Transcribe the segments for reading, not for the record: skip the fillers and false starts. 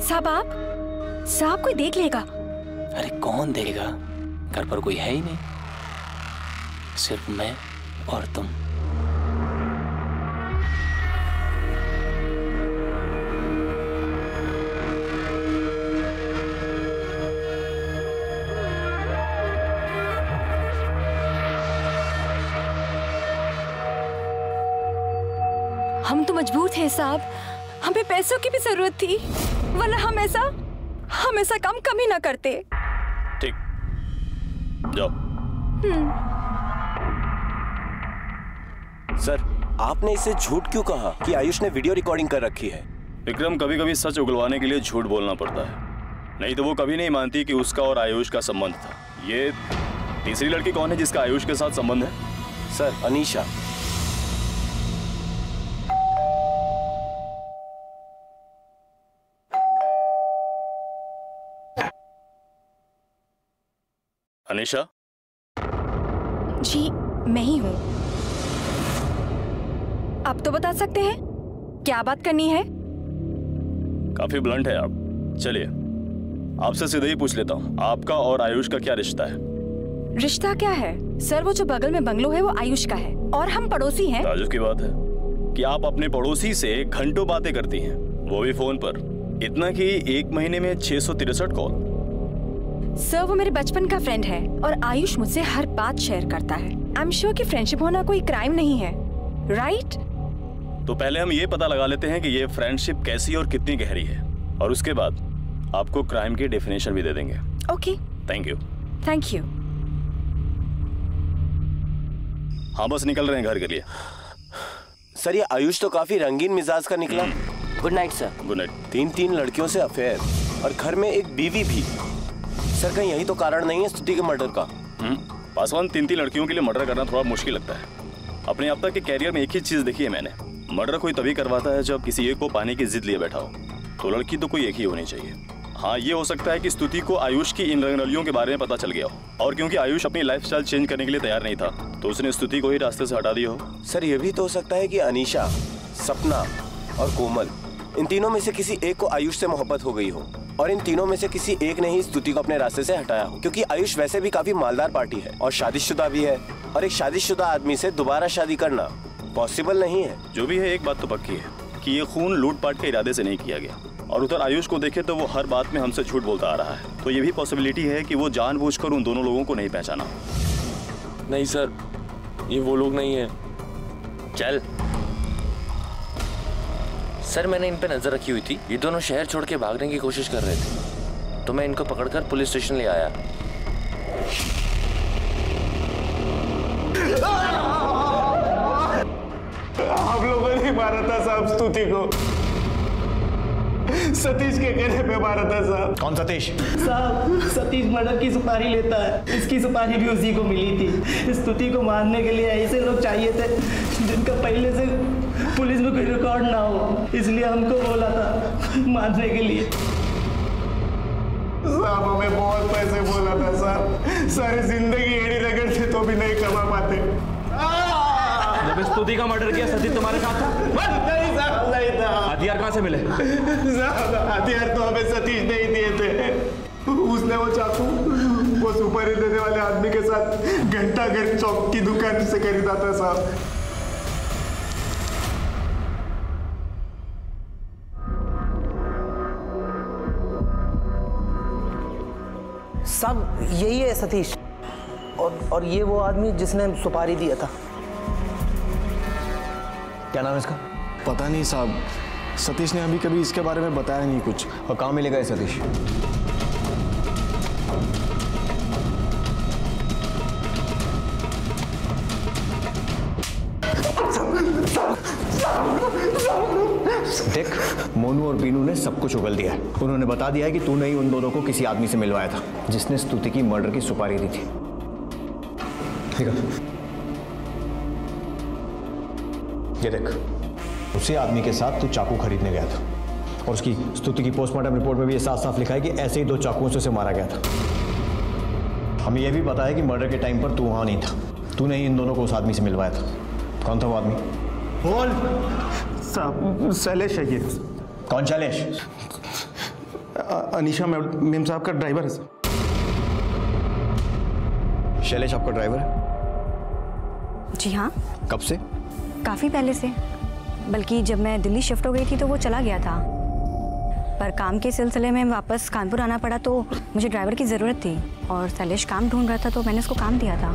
साहब कोई देख लेगा। अरे कौन देखेगा, घर पर कोई है ही नहीं, सिर्फ मैं और तुम। हम तो मजबूर थे साहब, हमें पैसों की भी जरूरत थी, वरना हम ऐसा काम कभी ना करते। ठीक, जाओ। सर, आपने इसे झूठ क्यों कहा कि आयुष ने वीडियो रिकॉर्डिंग कर रखी है? विक्रम, कभी कभी सच उगलवाने के लिए झूठ बोलना पड़ता है, नहीं तो वो कभी नहीं मानती कि उसका और आयुष का संबंध था। ये तीसरी लड़की कौन है जिसका आयुष के साथ संबंध है? सर, अनीशा। अनीशा? जी मैं ही हूँ। आप तो बता सकते हैं क्या बात करनी है? काफी ब्लंट है आप। चलिए आपसे सीधे ही पूछ लेता हूँ, आपका और आयुष का क्या रिश्ता है? रिश्ता क्या है सर, वो जो बगल में बंगलो है वो आयुष का है और हम पड़ोसी हैं। ताजुब की बात है कि आप अपने पड़ोसी से घंटों बातें करती हैं, वो भी फोन पर। इतना कि एक महीने में 663 कॉल। सर वो मेरे बचपन का फ्रेंड है और आयुष मुझसे हर बात शेयर करता है। आई एम श्योर कि फ्रेंडशिप होना कोई क्राइम नहीं है, राइट? तो पहले हम ये पता लगा लेते हैं कि ये फ्रेंडशिप कैसी और कितनी गहरी है, और उसके बाद आपको क्राइम की डेफिनेशन भी दे देंगे। Okay, thank you. Thank you. हाँ बस निकल रहे हैं घर के लिए। सर, ये आयुष तो काफी रंगीन मिजाज का निकला। Good night sir. Good night. 3 लड़कियों से अफेयर और घर में एक बीवी भी। सर, कहीं यही तो कारण नहीं है स्तुति के मर्डर का? पासवान, 3 लड़कियों के लिए मर्डर करना थोड़ा मुश्किल लगता है। अपने अब तक के कैरियर में एक ही चीज देखी है मैंने, मर्डर कोई तभी करवाता है जब किसी एक को पाने की जिद लिए बैठा हो। तो लड़की तो कोई एक ही होनी चाहिए। हाँ, ये हो सकता है कि स्तुति को आयुष की इन रंगरलियों के बारे में पता चल गया हो, और क्योंकि आयुष अपनी लाइफस्टाइल चेंज करने के लिए तैयार नहीं था तो उसने स्तुति को ही रास्ते से हटा दिया हो। सर, ये भी तो हो सकता है कि अनीशा, सपना और कोमल, इन तीनों में से किसी एक को आयुष से मोहब्बत हो गई हो, और इन तीनों में से किसी एक ने ही स्तुति को अपने रास्ते से हटाया हो, क्योंकि आयुष वैसे भी काफी मालदार पार्टी है और शादीशुदा भी है, और एक शादीशुदा आदमी से दोबारा शादी करना पॉसिबल नहीं है। जो भी है, एक बात तो पक्की है कि ये खून लूटपाट के इरादे से नहीं किया गया, और उधर आयुष को देखे तो वो हर बात में हमसे झूठ बोलता आ रहा है, तो ये भी पॉसिबिलिटी है कि वो जानबूझकर उन दोनों लोगों को नहीं पहचाना। नहीं सर, ये वो लोग नहीं है। चल सर, मैंने इन पे नजर रखी हुई थी, ये दोनों शहर छोड़ के भागने की कोशिश कर रहे थे, तो मैं इनको पकड़कर पुलिस स्टेशन ले आया। आप लोगों ने मारा था साहब स्तुति को, सतीश के कहने पे मारा था साहब। कौन सतीश? साहब, सतीश मर्डर की सुपारी लेता है, इसकी सुपारी भी उसी को मिली थी। स्तुति को मारने के लिए ऐसे लोग चाहिए थे जिनका पहले से पुलिस में कोई रिकॉर्ड ना हो, इसलिए हमको बोला था मारने के लिए। साहब, हमें बहुत पैसे बोला था साहब, सारी जिंदगी एड़ी रगड़ते तो भी नहीं कमा पाते। जब स्तुति का मर्डर किया सतीश तुम्हारे साथ था? नहीं साहब, नहीं था। हथियार कहाँ से मिले? साहब, हथियार तो हमें सतीश नहीं दिए थे, उसने वो चाकू वो सुपारी देने वाले आदमी के साथ घंटा घर चौक की दुकान से खरीदा था साहब। साहब, यही है सतीश, और ये वो आदमी जिसने सुपारी दिया था। क्या नाम है इसका? पता नहीं साहब, सतीश ने अभी कभी इसके बारे में बताया नहीं कुछ। और कहाँ मिलेगा ये सतीश? देख, मोनू और बीनू ने सब कुछ उगल दिया है। उन्होंने बता दिया है कि तूने ही उन दोनों को किसी आदमी से मिलवाया था जिसने स्तुति की मर्डर की सुपारी दी थी। ठीक है, ये देख, उसी आदमी के साथ तू चाकू खरीदने गया था, और उसकी स्तुति की पोस्टमार्टम रिपोर्ट में भी ये साफ साफ लिखा है कि ऐसे ही 2 चाकुओं से उसे मारा गया था। हमें यह भी पता है कि मर्डर के टाइम पर तू वहां नहीं था, तूने ही इन दोनों को उस आदमी से मिलवाया था। कौन था वो आदमी? बोल साहब। शैलेश है ये। कौन शैलेश? अनीशा मेम साहब का ड्राइवर है सर। शैलेश आपका ड्राइवर है? जी हाँ। कब से? काफ़ी पहले से, बल्कि जब मैं दिल्ली शिफ्ट हो गई थी तो वो चला गया था, पर काम के सिलसिले में वापस कानपुर आना पड़ा तो मुझे ड्राइवर की ज़रूरत थी और शैलेश काम ढूंढ रहा था तो मैंने उसको काम दिया था।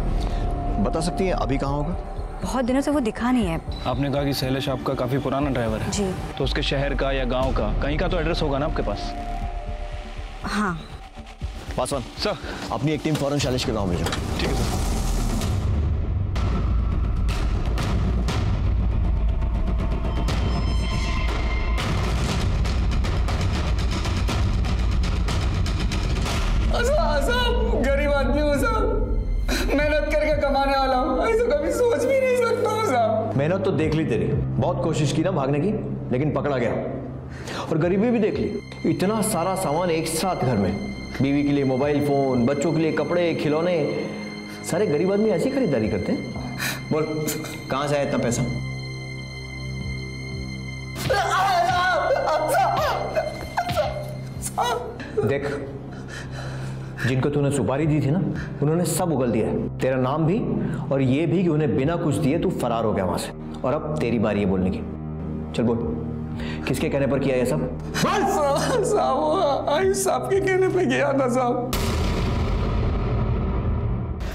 बता सकती हैं अभी कहाँ होगा? बहुत दिनों से वो दिखा नहीं है। आपने कहा कि शैलेश आपका काफ़ी पुराना ड्राइवर है। जी। तो उसके शहर का या गांव का कहीं का तो एड्रेस होगा ना आपके पास? हाँ। पासवान सर, अपनी एक टीम फौरन शैलेश के गांव भेजो। ठीक है सर। साहब गरीब आदमी हूँ साहब, मेहनत करके कमाने वाला हूँ, ऐसा कभी सोच भी नहीं सकता हूँ साहब। मेहनत तो देख ली तेरी, बहुत कोशिश की ना भागने की, लेकिन पकड़ा गया। और गरीबी भी देख ली, इतना सारा सामान एक साथ घर में, बीवी के लिए मोबाइल फोन, बच्चों के लिए कपड़े खिलौने, सारे गरीब आदमी ऐसी खरीदारी करते हैं। बोल कहाँ से आया इतना पैसा? देख, जिनको तूने सुपारी दी थी ना, उन्होंने सब उगल दिया है, तेरा नाम भी और ये भी कि उन्हें बिना कुछ दिए तू फरार हो गया वहां से। और अब तेरी बारी है बोलने की। चल बोल, किसके कहने पर किया ये सब? साहब आयुष साहब के कहने पे गया था साहब।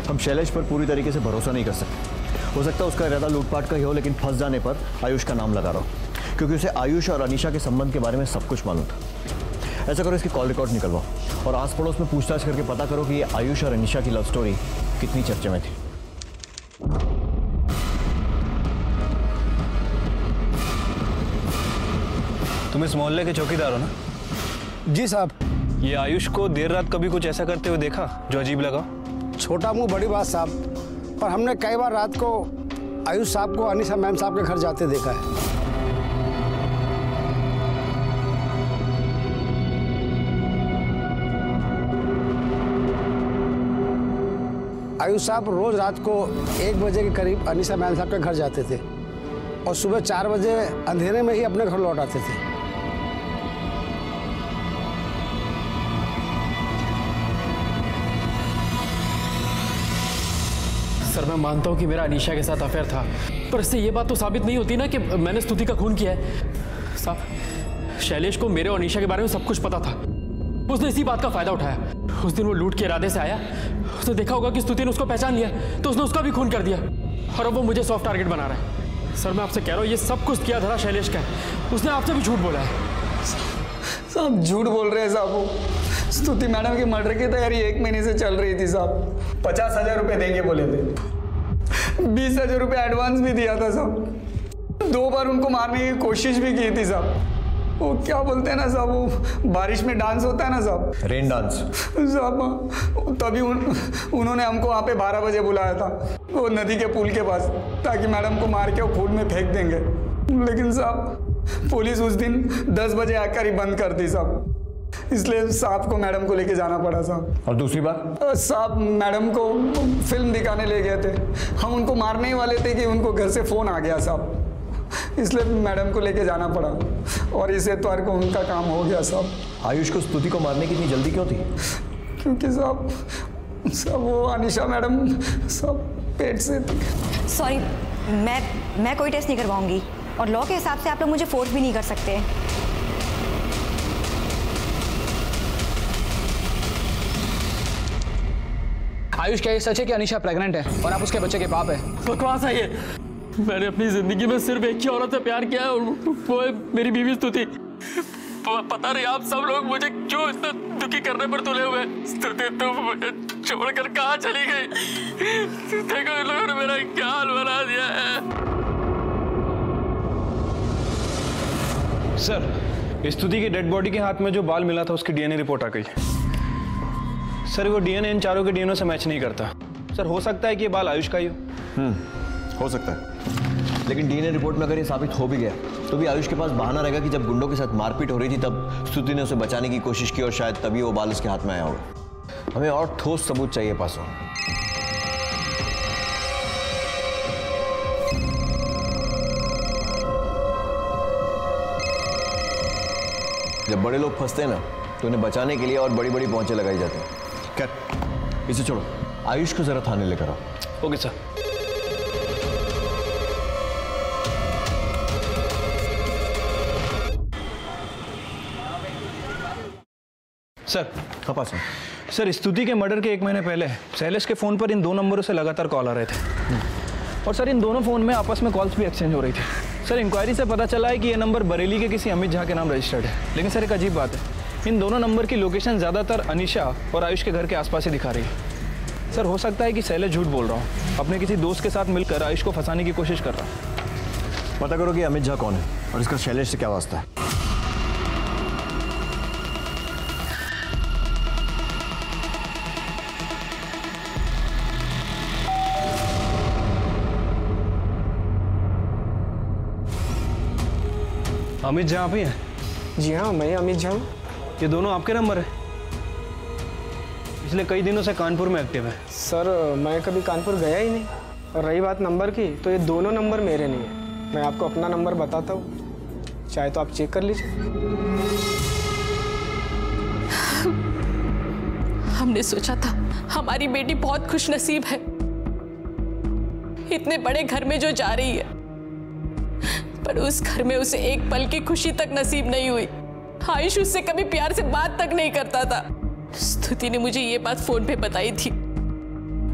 हम शैलेश पर पूरी तरीके से भरोसा नहीं कर सकते। हो सकता है उसका इरादा लूटपाट का ही हो, लेकिन फंस जाने पर आयुष का नाम लगा रहा हो, क्योंकि उसे आयुष और अनीशा के संबंध के बारे में सब कुछ मालूम था। ऐसा करो, इसकी कॉल रिकॉर्ड निकलवाओ और आस पड़ोस में पूछताछ करके पता करो कि ये आयुष और अनीशा की लव स्टोरी कितनी चर्चे में थी। तुम इस मोहल्ले के चौकीदार हो ना? जी साहब। ये आयुष को देर रात कभी कुछ ऐसा करते हुए देखा जो अजीब लगा? छोटा मुंह बड़ी बात साहब, पर हमने कई बार रात को आयुष साहब को अनीशा मैम साहब के घर जाते देखा है। आयुष साहब रोज रात को 1 बजे के करीब अनीशा मैम साहब के घर जाते थे और सुबह 4 बजे अंधेरे में ही अपने घर लौट आते थे। सर मैं मानता हूँ कि मेरा अनीशा के साथ अफेयर था, पर इससे ये बात तो साबित नहीं होती ना कि मैंने स्तुति का खून किया है। साहब, शैलेश को मेरे और अनीशा के बारे में सब कुछ पता था, उसने इसी बात का फायदा उठाया। उस दिन वो लूट के इरादे से आया, उसने देखा होगा कि स्तुति ने उसको पहचान लिया, तो उसने उसका भी खून कर दिया और अब वो मुझे सॉफ्ट टारगेट बना रहा है। सर मैं आपसे कह रहा हूँ, ये सब कुछ किया धरा शैलेश का है, उसने आपसे भी झूठ बोला है। साहब झूठ बोल रहे हैं साहब, वो स्तुति मैडम की मर्डर की तैयारी 1 महीने से चल रही थी साहब। 50,000 रुपये देंगे बोले थे, 20,000 रुपये एडवांस भी दिया था साहब। 2 बार उनको मारने की कोशिश भी की थी साहब। वो क्या बोलते हैं ना साहब, वो बारिश में डांस होता है ना साहब, रेन डांस साहब, तभी उन्होंने हमको वहाँ पे 12 बजे बुलाया था, वो नदी के पुल के पास, ताकि मैडम को मार के वो खून में फेंक देंगे। लेकिन साहब पुलिस उस दिन 10 बजे आकर ही बंद कर दी साहब, इसलिए साहब को मैडम को लेके जाना पड़ा साहब। और दूसरी बात, साहब मैडम को फिल्म दिखाने ले गए थे, हम उनको मारने ही वाले थे कि उनको घर से फ़ोन आ गया साहब, इसलिए मैडम को लेके जाना पड़ा और इस एतवार को उनका काम हो गया साहब। आयुष को स्तुति को मारने की इतनी जल्दी क्यों थी? क्योंकि साहब वो अनीशा मैडम सब पेट से थी। सॉरी, मैं कोई टेस्ट नहीं करवाऊंगी और लॉ के हिसाब से आप लोग मुझे फोर्स भी नहीं कर सकते। आयुष क्या ये सच है कि अनीशा प्रेग्नेंट है और आप उसके बच्चे के बाप है? बकवास है ये। मैंने अपनी जिंदगी में सिर्फ एक ही औरत से प्यार किया है और वो है मेरी बीवी स्तुति। पता नहीं आप सब लोग मुझे क्यों इतना दुखी करने पर तुले हुए। स्तुति तुम मुझे छोड़कर कहाँ चली गई? देखो इन लोगों ने मेरा क्या हाल बना दिया है। सर, स्तुति की डेड बॉडी के हाथ में जो बाल मिला था उसकी डीएनए रिपोर्ट आ गई। सर वो डीएनए इन चारों के डीएनए से मैच नहीं करता। सर हो सकता है कि ये बाल आयुष का ही हो। हो सकता है, लेकिन डीएनए रिपोर्ट में अगर ये साबित हो भी गया तो भी आयुष के पास बहाना रहेगा कि जब गुंडों के साथ मारपीट हो रही थी तब स्तुति ने उसे बचाने की कोशिश की और शायद तभी वो बाल उसके हाथ में आया होगा। हमें और ठोस सबूत चाहिए पासवान। जब बड़े लोग फंसते हैं ना तो उन्हें बचाने के लिए और बड़ी बड़ी पहुंचे लगाई जाती हैं। खैर इसे छोड़ो, आयुष को जरा थाने लेकर आओ। Okay sir. सर हाँ पास में। सर, स्तुति के मर्डर के 1 महीने पहले शैलेश के फ़ोन पर इन 2 नंबरों से लगातार कॉल आ रहे थे और सर इन दोनों फ़ोन में आपस में कॉल्स भी एक्सचेंज हो रही थी। सर इंक्वायरी से पता चला है कि ये नंबर बरेली के किसी अमित झा के नाम रजिस्टर्ड है। लेकिन सर एक अजीब बात है, इन दोनों नंबर की लोकेशन ज़्यादातर अनीशा और आयुष के घर के आसपास ही दिखा रही है। सर हो सकता है कि शैलेश झूठ बोल रहा हूँ, अपने किसी दोस्त के साथ मिलकर आयुष को फंसाने की कोशिश कर रहा है। पता करो कि अमित झा कौन है और इसका शैलेश से क्या वास्ता है। अमित झा आप ही हैं? जी हाँ, मैं अमित झा हूँ। ये दोनों आपके नंबर है? पिछले कई दिनों से कानपुर में एक्टिव है। सर मैं कभी कानपुर गया ही नहीं, और रही बात नंबर की, तो ये दोनों नंबर मेरे नहीं है। मैं आपको अपना नंबर बताता हूँ, चाहे तो आप चेक कर लीजिए। हमने सोचा था हमारी बेटी बहुत खुशनसीब है, इतने बड़े घर में जो जा रही है, पर उस घर में उसे एक पल की खुशी तक नसीब नहीं हुई। आयुष उससे कभी प्यार से बात तक नहीं करता था। स्तुति ने मुझे ये बात फोन पे बताई थी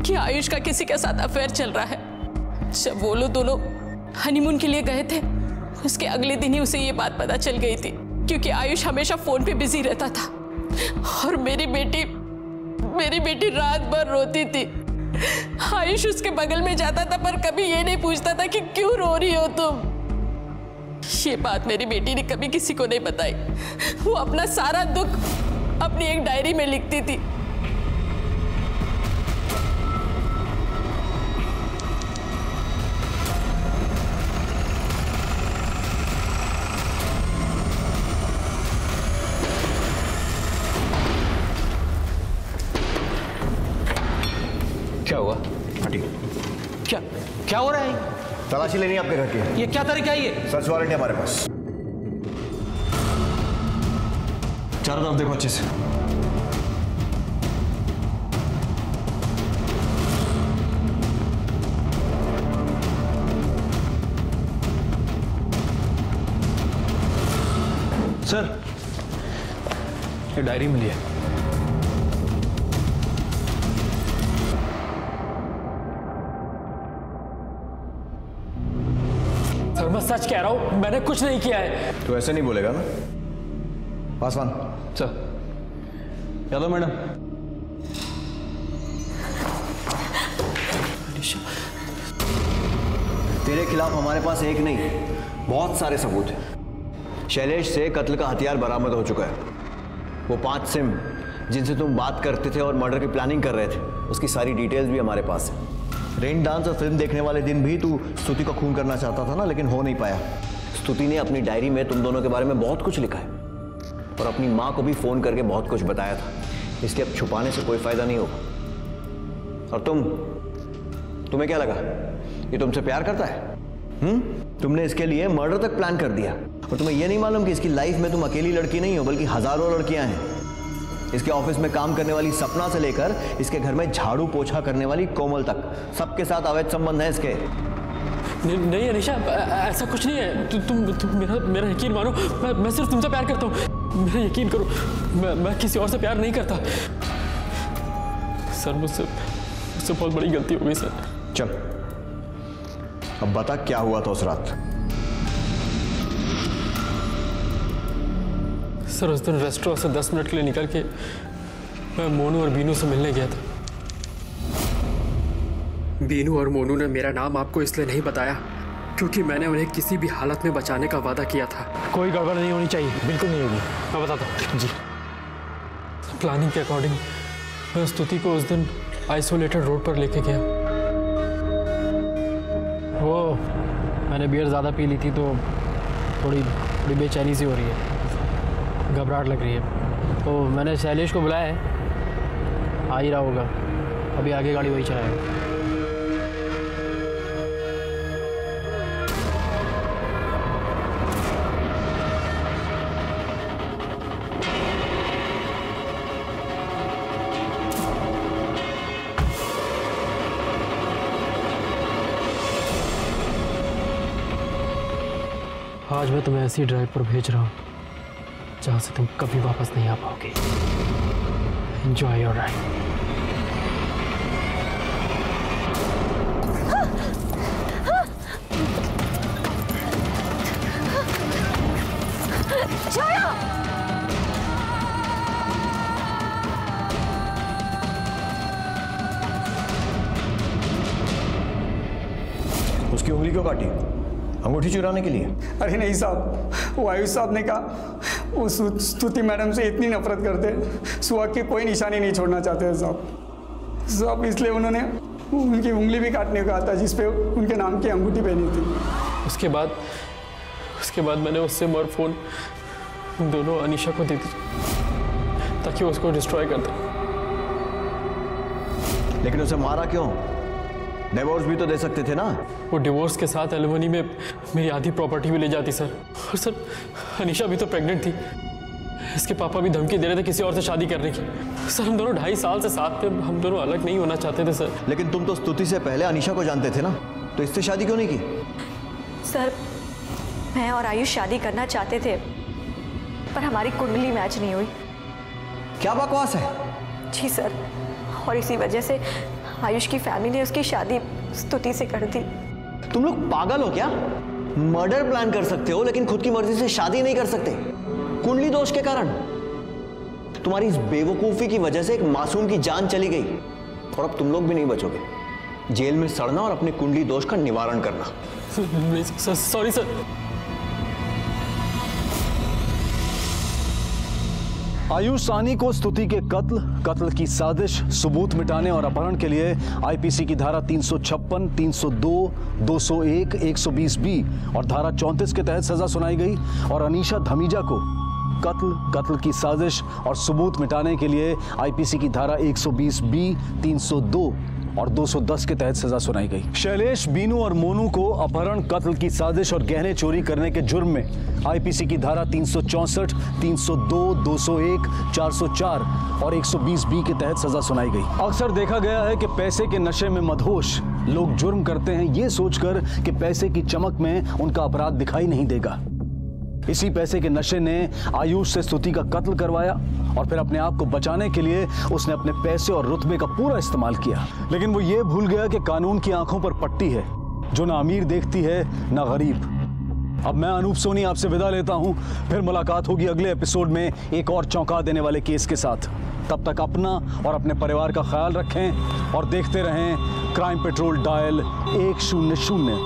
कि आयुष का किसी के साथ अफेयर चल रहा है। जब वो लोग दोनों हनीमून के लिए गए थे, उसके अगले दिन ही उसे ये बात पता चल गई थी, क्योंकि आयुष हमेशा फोन पे बिजी रहता था और मेरी बेटी रात भर रोती थी। आयुष उसके बगल में जाता था पर कभी ये नहीं पूछता था कि क्यों रो रही हो तुम। ये बात मेरी बेटी ने कभी किसी को नहीं बताई। वो अपना सारा दुख अपनी एक डायरी में लिखती थी। क्या हुआ? हटिए। क्या हो रहा है? तलाशी लेनी है आपके घर की। ये क्या तरीका है ये? सर्च वारंट है हमारे पास। चारों तरफ देखो अच्छे से। सर ये डायरी मिली है। सर मैं सच कह रहा हूं, मैंने कुछ नहीं किया है। तो ऐसे नहीं बोलेगा ना पासवान। Sir Yadav madam. तेरे खिलाफ हमारे पास एक नहीं बहुत सारे सबूत हैं। शैलेश से कत्ल का हथियार बरामद हो चुका है। वो 5 सिम जिनसे तुम बात करते थे और मर्डर की प्लानिंग कर रहे थे, उसकी सारी डिटेल्स भी हमारे पास है। रेन डांस और फिल्म देखने वाले दिन भी तू स्तुति को खून करना चाहता था ना, लेकिन हो नहीं पाया। स्तुति ने अपनी डायरी में तुम दोनों के बारे में बहुत कुछ लिखा है और अपनी माँ को भी फोन करके बहुत कुछ बताया था, इसलिए अब छुपाने से कोई फायदा नहीं होगा। और तुम्हें क्या लगा ये तुमसे प्यार करता है? तुमने इसके लिए मर्डर तक प्लान कर दिया और तुम्हें यह नहीं मालूम कि इसकी लाइफ में तुम अकेली लड़की नहीं हो बल्कि हजारों लड़कियां हैं। इसके ऑफिस में काम करने वाली सपना से लेकर इसके घर में झाड़ू पोछा करने वाली कोमल तक, सबके साथ अवैध संबंध है इसके। नहीं अनीशा, ऐसा कुछ नहीं है। तुम मेरा यकीन मानो, मैं सिर्फ तुमसे प्यार करता हूँ। मेरा यकीन करो, मैं किसी और से प्यार नहीं करता। सर मुझसे बहुत बड़ी गलती हो गई सर। चल अब बता क्या हुआ था उस रात। सर उस दिन रेस्टोरेंट से 10 मिनट के लिए निकल के मैं मोनू और बीनू से मिलने गया था। बीनू और मोनू ने मेरा नाम आपको इसलिए नहीं बताया क्योंकि मैंने उन्हें किसी भी हालत में बचाने का वादा किया था। कोई गड़बड़ नहीं होनी चाहिए। बिल्कुल नहीं होगी। मैं बताता हूँ जी। प्लानिंग के अकॉर्डिंग मैं स्तुति को उस दिन आइसोलेटेड रोड पर लेके गया। वो मैंने बियर ज़्यादा पी ली थी तो थोड़ी बेचैनी सी हो रही है, घबराहट लग रही है। तो मैंने शैलेश को बुलाया है, आ ही रहा होगा। अभी आगे गाड़ी वही चलाएगा। आज मैं तुम्हें ऐसी ड्राइव पर भेज रहा हूँ जहाँ से तुम कभी वापस नहीं आ पाओगे। Enjoy your ride. उसकी उंगली क्यों काटी? अंगूठी चुराने के लिए? अरे नहीं साहब, वो आयुष साहब ने कहा वो स्तुति मैडम से इतनी नफरत करते, सुहाग की कोई निशानी नहीं छोड़ना चाहते साहब, इसलिए उन्होंने उनकी उंगली भी काटने को कहा था जिसपे उनके नाम की अंगूठी पहनी थी। उसके बाद मैंने उस सिम और फोन दोनों अनीशा को दे दी ताकि वो उसको डिस्ट्रॉय कर दे। लेकिन उसे मारा क्यों? डिवोर्स भी तो दे सकते थे ना। वो डिवोर्स के साथ एलिमनी में मेरी आधी प्रॉपर्टी भी ले जाती सर। और सर अनीशा भी तो प्रेग्नेंट थी, इसके पापा भी धमकी दे रहे थे किसी और से शादी करने की। सर हम दोनों 2.5 साल से साथ में, हम दोनों अलग नहीं होना चाहते थे सर। लेकिन तुम तो स्तुति से पहले अनीशा को जानते थे ना, तो इससे शादी क्यों नहीं की? सर मैं और आयुष शादी करना चाहते थे पर हमारी कुंडली मैच नहीं हुई। क्या बकवास है? जी सर, और इसी वजह से आयुष की फैमिली ने उसकी शादी स्तुति से कर दी। तुम लोग पागल हो क्या? मर्डर प्लान कर सकते हो लेकिन खुद की मर्जी से शादी नहीं कर सकते, कुंडली दोष के कारण। तुम्हारी इस बेवकूफी की वजह से एक मासूम की जान चली गई और अब तुम लोग भी नहीं बचोगे। जेल में सड़ना और अपने कुंडली दोष का निवारण करना। Sorry sir. आयुष सानी को स्तुति के कत्ल की साजिश, सबूत मिटाने और अपहरण के लिए आईपीसी की धारा 356, 302, 201, 120B और धारा 34 के तहत सजा सुनाई गई और अनीशा धमीजा को कत्ल की साजिश और सबूत मिटाने के लिए आईपीसी की धारा 120B, 302 और 210 के तहत सजा सुनाई गई। शैलेश, बीनू और मोनू को अपहरण, कत्ल की साजिश और गहने चोरी करने के जुर्म में आईपीसी की धारा 364, 302, 201, 404 और 120B के तहत सजा सुनाई गई। अक्सर देखा गया है कि पैसे के नशे में मदहोश लोग जुर्म करते हैं ये सोचकर कि पैसे की चमक में उनका अपराध दिखाई नहीं देगा। इसी पैसे के नशे ने आयुष से स्तुति का कत्ल करवाया और फिर अपने आप को बचाने के लिए उसने अपने पैसे और रुतबे का पूरा इस्तेमाल किया। लेकिन वो ये भूल गया कि कानून की आंखों पर पट्टी है जो ना अमीर देखती है ना गरीब। अब मैं अनूप सोनी आपसे विदा लेता हूं, फिर मुलाकात होगी अगले एपिसोड में एक और चौंका देने वाले केस के साथ। तब तक अपना और अपने परिवार का ख्याल रखें और देखते रहें क्राइम पेट्रोल डायल 100।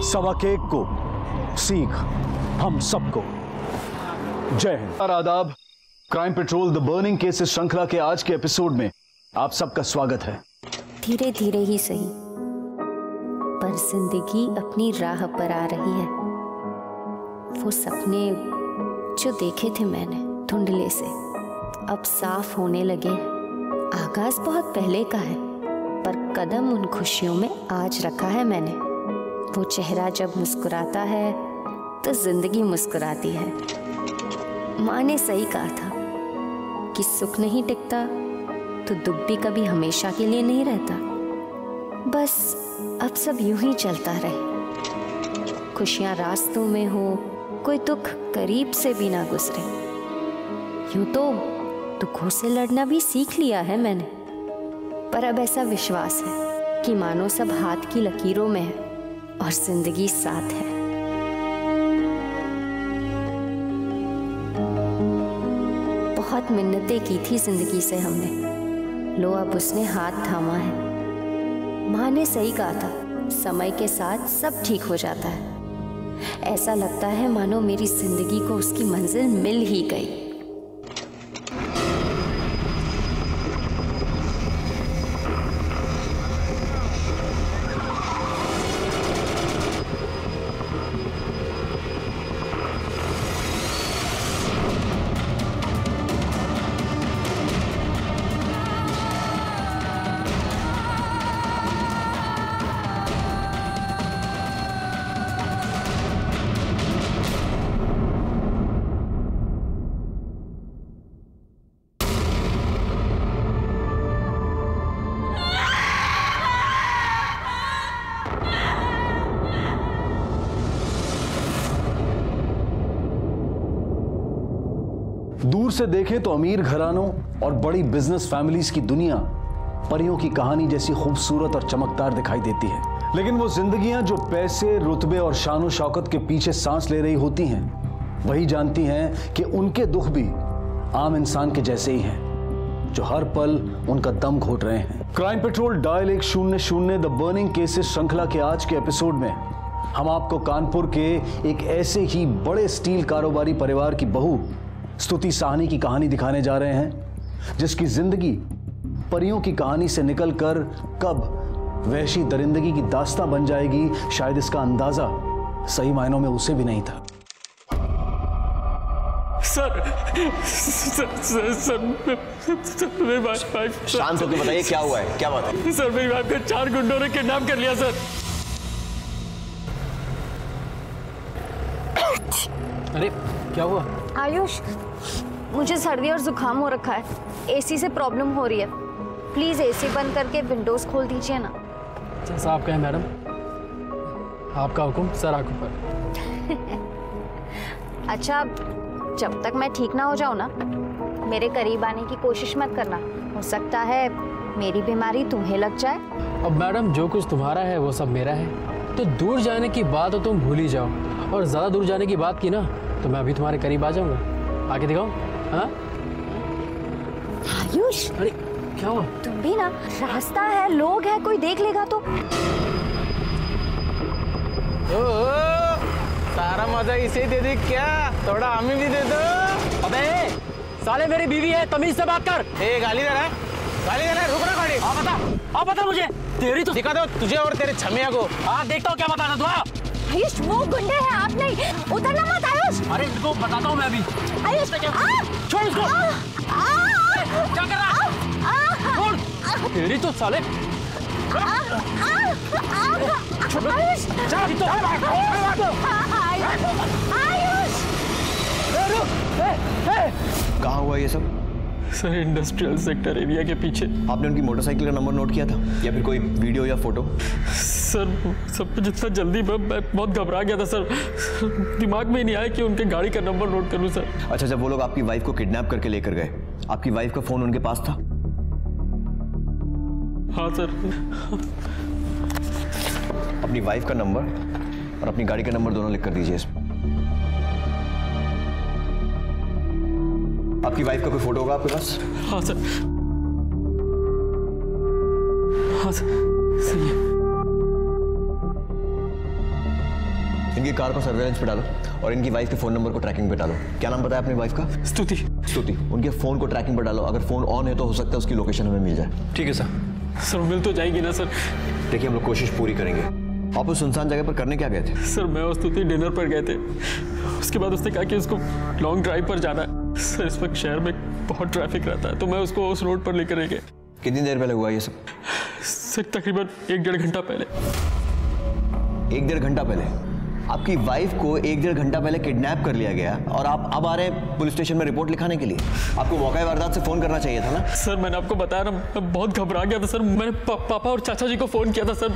सबक एक को सीख हम सबको। जय हिंद और आदाब। Crime petrol the burning cases श्रृंखला के आज के एपिसोड में आप सबका स्वागत है। धीरे धीरे ही सही पर जिंदगी अपनी राह पर आ रही है। वो सपने जो देखे थे मैंने धुंधले से अब साफ होने लगे हैं। आगाज बहुत पहले का है पर कदम उन खुशियों में आज रखा है मैंने। वो चेहरा जब मुस्कुराता है तो जिंदगी मुस्कुराती है। माँ ने सही कहा था कि सुख नहीं टिकता तो दुख भी कभी हमेशा के लिए नहीं रहता। बस अब सब यूं ही चलता रहे, खुशियां रास्तों में हो, कोई दुख करीब से भी ना गुजरे। यूं तो दुखों से लड़ना भी सीख लिया है मैंने, पर अब ऐसा विश्वास है कि मानो सब हाथ की लकीरों में है और जिंदगी साथ है। बहुत मिन्नतें की थी जिंदगी से हमने, लो अब उसने हाथ थामा है। माँ ने सही कहा था, समय के साथ सब ठीक हो जाता है। ऐसा लगता है मानो मेरी जिंदगी को उसकी मंजिल मिल ही गई। दूर से देखें तो अमीर घरानों और बड़ी बिजनेस फैमिलीज की दुनिया परियों की कहानी जैसी खूबसूरत और चमकदार दिखाई देती है, लेकिन वो जिंदगियां जो पैसे, रुतबे और शान शौकत के पीछे सांस ले रही होती हैं, वही जानती हैं कि उनके दुख भी आम इंसान के जैसे ही हैं, जो हर पल उनका दम घोट रहे हैं। Crime petrol dial 100 the burning cases श्रृंखला के आज के एपिसोड में हम आपको कानपुर के एक ऐसे ही बड़े स्टील कारोबारी परिवार की बहू स्तुति साहनी की कहानी दिखाने जा रहे हैं, जिसकी जिंदगी परियों की कहानी से निकलकर कब वहशी दरिंदगी की दास्तां बन जाएगी, शायद इसका अंदाजा सही मायनों में उसे भी नहीं था। सर मेरी वाइफ शांत होकर बताइए क्या हुआ है, क्या बात है? सर मेरी वाइफ को 4 गुंडों ने किडनैप कर लिया सर। अरे क्या हुआ? आयुष, मुझे सर्दी और जुकाम हो रखा है, एसी से प्रॉब्लम हो रही है, प्लीज एसी बंद करके विंडोज खोल दीजिए ना। जैसा आप कहें मैडम, आपका हुक्म सर आंखों पर। अच्छा, जब तक मैं ठीक ना हो जाऊं ना, मेरे करीब आने की कोशिश मत करना, हो सकता है मेरी बीमारी तुम्हें लग जाए। अब मैडम जो कुछ तुम्हारा है वो सब मेरा है, तो दूर जाने की बात तो तुम भूल ही जाओ, और ज्यादा दूर जाने की बात की ना तो मैं अभी तुम्हारे करीब आ जाऊंगा। आके दिखाओ। हाँ आयुष, अरे क्या हुआ? तुम भी ना, रास्ता है, लोग है, कोई देख लेगा तो। सारा मजा इसे दे दे क्या? थोड़ा हमें भी दे दो। अबे साले मेरी बीवी है, तमीज से बात कर। ए गाली दे रहा है, गाली दे रहा है, रुक ना गाड़ी। आप बता मुझे, तेरी तो दिखा दो तुझे और तेरे छमिया को। हाँ देखता हूँ क्या बताना तू। आयुष वो गुंडे हैं, आप नहीं, उतरना मत आयुष। अरे इनको बताता हूँ मैं अभी। आयुष छोड़ इसको। क्या कर रहा है? छोड़। तेरी तो साले। कहाँ हुआ ये सब? सर इंडस्ट्रियल सेक्टर एरिया के पीछे। आपने उनकी मोटरसाइकिल का नंबर नोट किया था या फिर कोई वीडियो या फोटो? सर सब जितना जल्दी मैं बहुत घबरा गया था सर, दिमाग में ही नहीं आया कि उनके गाड़ी का नंबर नोट कर लूं सर। अच्छा, जब वो लोग आपकी वाइफ को किडनैप करके लेकर गए, आपकी वाइफ का फोन उनके पास था? हाँ सर। अपनी वाइफ का नंबर और अपनी गाड़ी का नंबर दोनों लिख कर दीजिए इसमें। आपकी वाइफ का कोई फोटो होगा आपके पास? हाँ सर। हाँ सर, सही है। इनकी कार को सर्वेलेंस पे डालो और इनकी वाइफ के फोन नंबर को ट्रैकिंग पे डालो। क्या नाम बताया अपनी वाइफ का? स्तुति। स्तुति। उनके फोन को ट्रैकिंग पे डालो, अगर फोन ऑन है तो हो सकता है उसकी लोकेशन हमें मिल जाए। ठीक है सर। सर मिल तो जाएगी ना सर? देखिए हम लोग कोशिश पूरी करेंगे। आप उस सुनसान जगह पर करने क्या गए थे? सर मैं और स्तुति डिनर पर गए थे, उसके बाद उसने कहा कि उसको लॉन्ग ड्राइव पर जाना है। सर इस वक्त शहर में बहुत ट्रैफिक रहता है, तो मैं उसको उस रोड पर लेकर गए। कितनी देर पहले हुआ ये सब? सर तकरीबन 1-1.5 घंटा पहले। 1-1.5 घंटा पहले? आपकी वाइफ को 1-1.5 घंटा पहले किडनैप कर लिया गया और आप अब आ रहे हैं पुलिस स्टेशन में रिपोर्ट लिखाने के लिए? आपको मौका वारदात से फोन करना चाहिए था ना? सर मैंने आपको बताया ना, मैं बहुत घबरा गया था सर। मैंने पापा और चाचा जी को फोन किया था सर,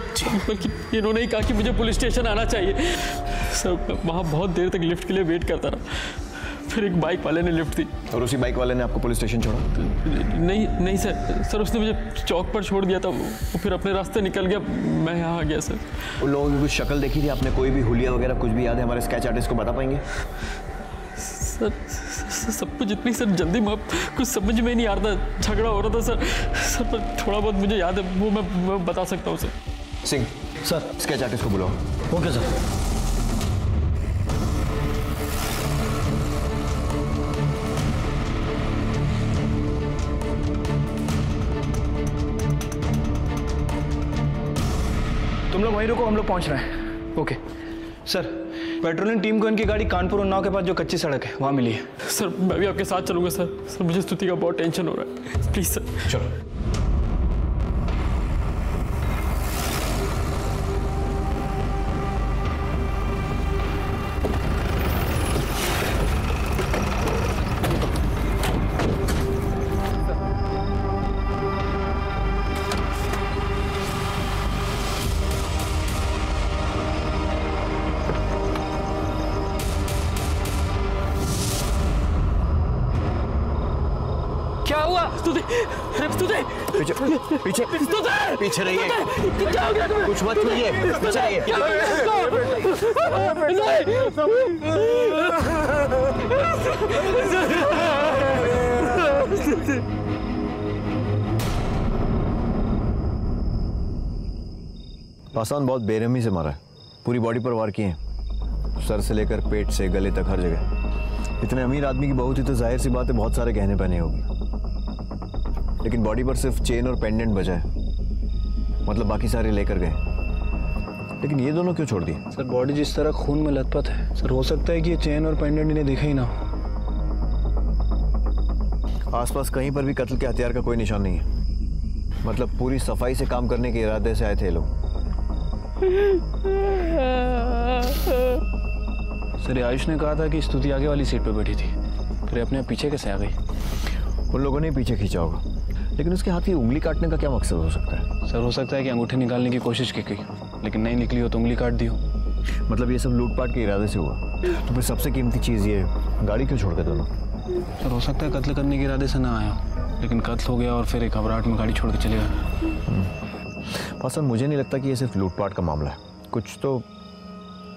बल्कि इन्होंने ही कहा कि मुझे पुलिस स्टेशन आना चाहिए। सर वहाँ बहुत देर तक लिफ्ट के लिए वेट करता रहा, फिर एक बाइक वाले ने लिफ्ट दी। और उसी बाइक वाले ने आपको पुलिस स्टेशन छोड़ा? नहीं सर उसने मुझे चौक पर छोड़ दिया था, वो फिर अपने रास्ते निकल गया, मैं यहाँ आ गया सर। उन लोगों की कुछ शक्ल देखी थी आपने? कोई भी हुलिया वगैरह कुछ भी याद है? हमारे स्केच आर्टिस्ट को बता पाएंगे? सर सब कुछ इतनी सर जल्दी में कुछ समझ में नहीं आ रहा था, झगड़ा हो रहा था सर पर थोड़ा बहुत मुझे याद है, वो मैं बता सकता हूँ sir. Singh sir, sketch artist को बुलाओ। Okay sir. तुम लोग वहीं रुको, हम लोग पहुंच रहे हैं। Okay sir. पेट्रोलिंग टीम को इनकी गाड़ी कानपुर उन्नाव के पास जो कच्ची सड़क है वहां मिली है। सर मैं भी आपके साथ चलूंगा सर मुझे स्तुति का बहुत टेंशन हो रहा है, प्लीज सर। चलो। क्या हुआ? स्तुति, स्तुति, पीछे पीछे स्तुति, पीछे रहिए। क्या हो गया तुम्हें? कुछ मत छूइए, पीछे रहिए। पासवान बहुत बेरहमी से मारा है, पूरी बॉडी पर वार किए हैं, सर से लेकर पेट से गले तक हर जगह। इतने अमीर आदमी की बहू थी तो जाहिर सी बात है बहुत सारे गहने पहने होगी, लेकिन बॉडी पर सिर्फ चेन और पेंडेंट बचा है, मतलब बाकी सारे लेकर गए। लेकिन ये दोनों क्यों छोड़ दिए? सर बॉडी जिस तरह खून में लथपथ है सर, हो सकता है कि ये चेन और पेंडेंट इन्हें दिखे ही ना। आसपास कहीं पर भी कत्ल के हथियार का कोई निशान नहीं है, मतलब पूरी सफाई से काम करने के इरादे से आए थे लोग। सर आयुष ने कहा था कि स्तुति आगे वाली सीट पर बैठी थी, फिर अपने पीछे कैसे आ गई? उन लोगों ने पीछे खींचा होगा, लेकिन उसके हाथ की उंगली काटने का क्या मकसद हो सकता है? सर हो सकता है कि अंगूठी निकालने की कोशिश की गई, लेकिन नहीं निकली हो तो उंगली काट दी हो। मतलब ये सब लूटपाट के इरादे से हुआ, तो फिर सबसे कीमती चीज़ ये गाड़ी क्यों छोड़ गए दोनों? सर हो सकता है कत्ल करने के इरादे से ना आया, लेकिन कत्ल हो गया और फिर एक घबराहट में गाड़ी छोड़ के चले गए। पासवान मुझे नहीं लगता कि ये सिर्फ लूटपाट का मामला है, कुछ तो।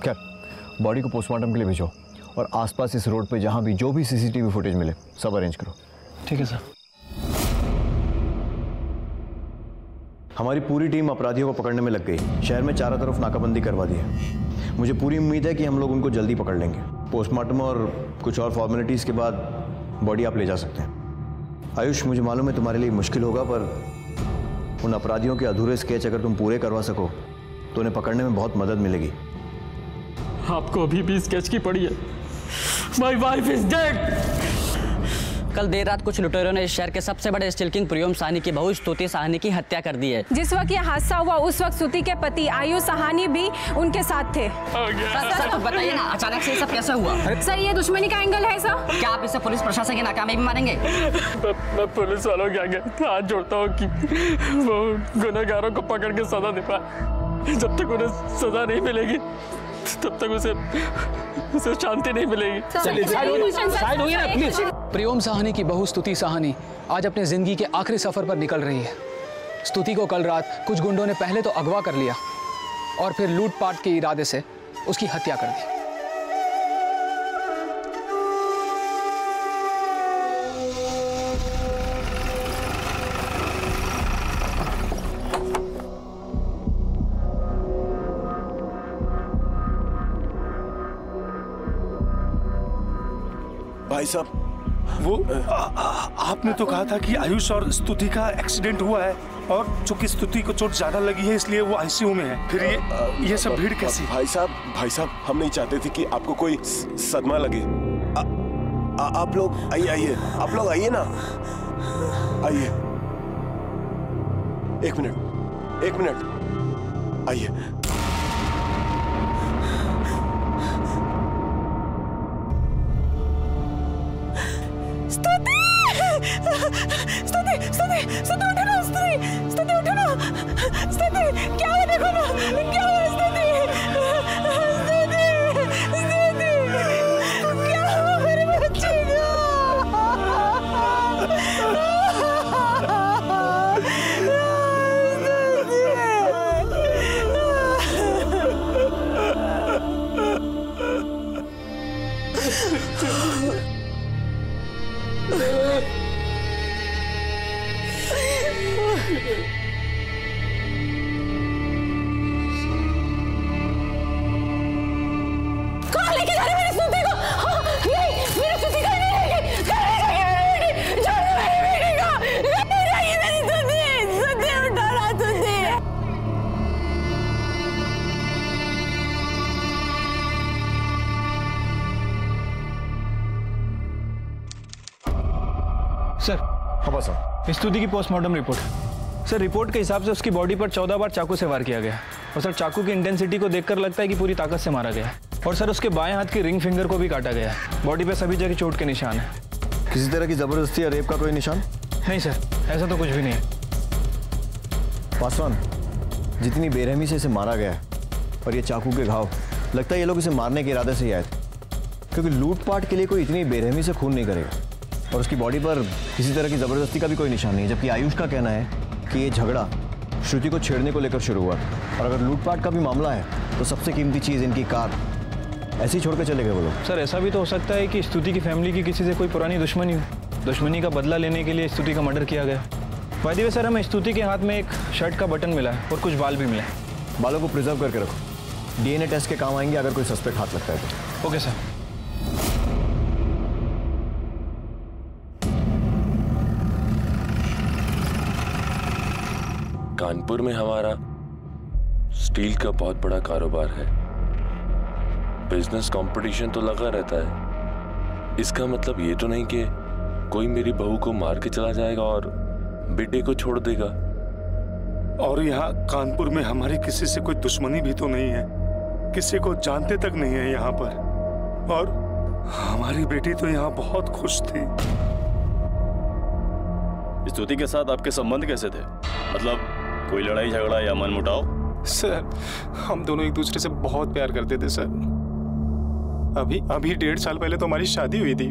क्या, बॉडी को पोस्टमार्टम के लिए भेजो और आसपास इस रोड पे जहाँ भी जो भी सीसीटीवी फुटेज मिले सब अरेंज करो। ठीक है सर। हमारी पूरी टीम अपराधियों को पकड़ने में लग गई, शहर में चारों तरफ नाकाबंदी करवा दी है। मुझे पूरी उम्मीद है कि हम लोग उनको जल्दी पकड़ लेंगे। पोस्टमार्टम और कुछ और फॉर्मेलिटीज़ के बाद बॉडी आप ले जा सकते हैं। आयुष, मुझे मालूम है तुम्हारे लिए मुश्किल होगा, पर उन अपराधियों के अधूरे स्केच अगर तुम पूरे करवा सको तो उन्हें पकड़ने में बहुत मदद मिलेगी। आपको अभी भी स्केच की पड़ी है। My wife is dead. कल देर रात कुछ लुटेरों ने इस शहर के सबसे बड़े स्टील किंग प्रियोम साहनी की बहू स्तुति साहनी की हत्या कर दी है। जिस वक्त ये हादसा हुआ उस वक्त स्तुति के पति आयुष साहनी भी उनके साथ थे। सर कुछ बताइए ना, अचानक से ये सब कैसे हुआ? सर ये दुश्मनी का एंगल है सर। क्या आप इसे पुलिस प्रशासन की नाकामी भी मानेंगे? मैं पुलिस वालों के आगे हाथ जोड़ता हूँ कि वो गुनहगारों को पकड़ के सजा दे पाए। जब तक उन्हें सजा नहीं मिलेगी तब तक उसे शांति नहीं मिलेगी। प्रियोम साहनी की बहू स्तुति साहनी आज अपने जिंदगी के आखिरी सफर पर निकल रही है। स्तुति को कल रात कुछ गुंडों ने पहले तो अगवा कर लिया और फिर लूटपाट के इरादे से उसकी हत्या कर दी। भाई साहब, वो आपने तो कहा था कि आयुष और स्तुति का एक्सीडेंट हुआ है और चूंकि स्तुति को चोट ज्यादा लगी है इसलिए वो आईसीयू में है। फिर ये सब भीड़ कैसी? भाई साहब हम नहीं चाहते थे कि आपको कोई सदमा लगे। आप लोग आइए, आप लोग आइए ना, आइए। एक मिनट आइए। स्तुति उठो ना, स्तुति उठो ना, स्तुति क्या हुआ? देखो ना क्या हुआ स्तुति, क्या हुआ मेरे बच्चे सर। हाँ बस स्तुति की पोस्टमार्टम रिपोर्ट। सर रिपोर्ट के हिसाब से उसकी बॉडी पर 14 बार चाकू से वार किया गया और सर चाकू की इंटेंसिटी को देखकर लगता है कि पूरी ताकत से मारा गया और सर उसके बाएं हाथ की रिंग फिंगर को भी काटा गया है। बॉडी पे सभी जगह चोट के निशान है। किसी तरह की जबरदस्ती या रेप का कोई निशान? नहीं सर, ऐसा तो कुछ भी नहीं है। पासवान, जितनी बेरहमी से इसे मारा गया है और ये चाकू के घाव, लगता है ये लोग इसे मारने के इरादे से ही आए थे, क्योंकि लूटपाट के लिए कोई इतनी बेरहमी से खून नहीं करेगा। और उसकी बॉडी पर किसी तरह की ज़बरदस्ती का भी कोई निशान नहीं है, जबकि आयुष का कहना है कि ये झगड़ा श्रुति को छेड़ने को लेकर शुरू हुआ। और अगर लूटपाट का भी मामला है तो सबसे कीमती चीज़ इनकी कार ऐसे ही छोड़ के चले गए वो लोग। सर ऐसा भी तो हो सकता है कि स्तुति की फैमिली की किसी से कोई पुरानी दुश्मनी हो, दुश्मनी का बदला लेने के लिए स्तुति का मर्डर किया गया। बाय द वे सर, हमें स्तुति के हाथ में एक शर्ट का बटन मिला है और कुछ बाल भी मिले। बालों को प्रिजर्व करके रखो, DNA टेस्ट के काम आएंगे अगर कोई सस्पेक्ट हाथ लगता है तो। Okay sir. कानपुर में हमारा स्टील का बहुत बड़ा कारोबार है, बिजनेस कंपटीशन तो लगा रहता है। इसका मतलब ये तो नहीं कि कोई मेरी बहू को मार के चला जाएगा और बेटे को छोड़ देगा। और यहाँ कानपुर में हमारी किसी से कोई दुश्मनी भी तो नहीं है, किसी को जानते तक नहीं है यहाँ पर। और हमारी बेटी तो यहाँ बहुत खुश थी। स्तुति के साथ आपके संबंध कैसे थे? मतलब कोई लड़ाई झगड़ा या मनमुटाव? सर हम दोनों एक दूसरे से बहुत प्यार करते थे सर। अभी 1.5 साल पहले तो हमारी शादी हुई थी।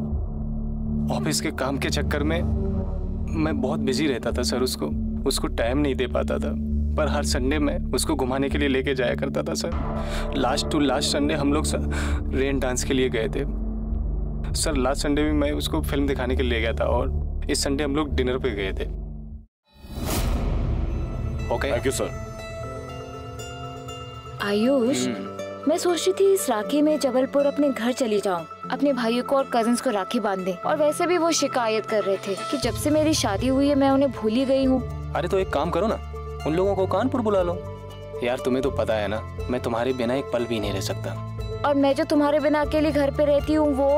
ऑफिस के काम के चक्कर में मैं बहुत बिजी रहता था सर, उसको टाइम नहीं दे पाता था। पर हर संडे में उसको घुमाने के लिए लेके जाया करता था sir. Last to last Sunday हम लोग सर रेन डांस के लिए गए थे सर। लास्ट संडे भी मैं उसको फिल्म दिखाने के लिए गया था और इस संडे हम लोग डिनर पे गए थे। Okay thank you sir. Ayush, मैं सोच रही थी इस राखी में जबलपुर अपने घर चली जाऊं, अपने भाइयों को और कजिन्स को राखी बांध दें। और वैसे भी वो शिकायत कर रहे थे कि जब से मेरी शादी हुई है मैं उन्हें भूल ही गई हूँ। अरे तो एक काम करो ना, उन लोगों को कानपुर बुला लो। यार तुम्हें तो पता है ना, मैं तुम्हारे बिना एक पल भी नहीं रह सकता। और मैं जो तुम्हारे बिना अकेले घर पे रहती हूँ वो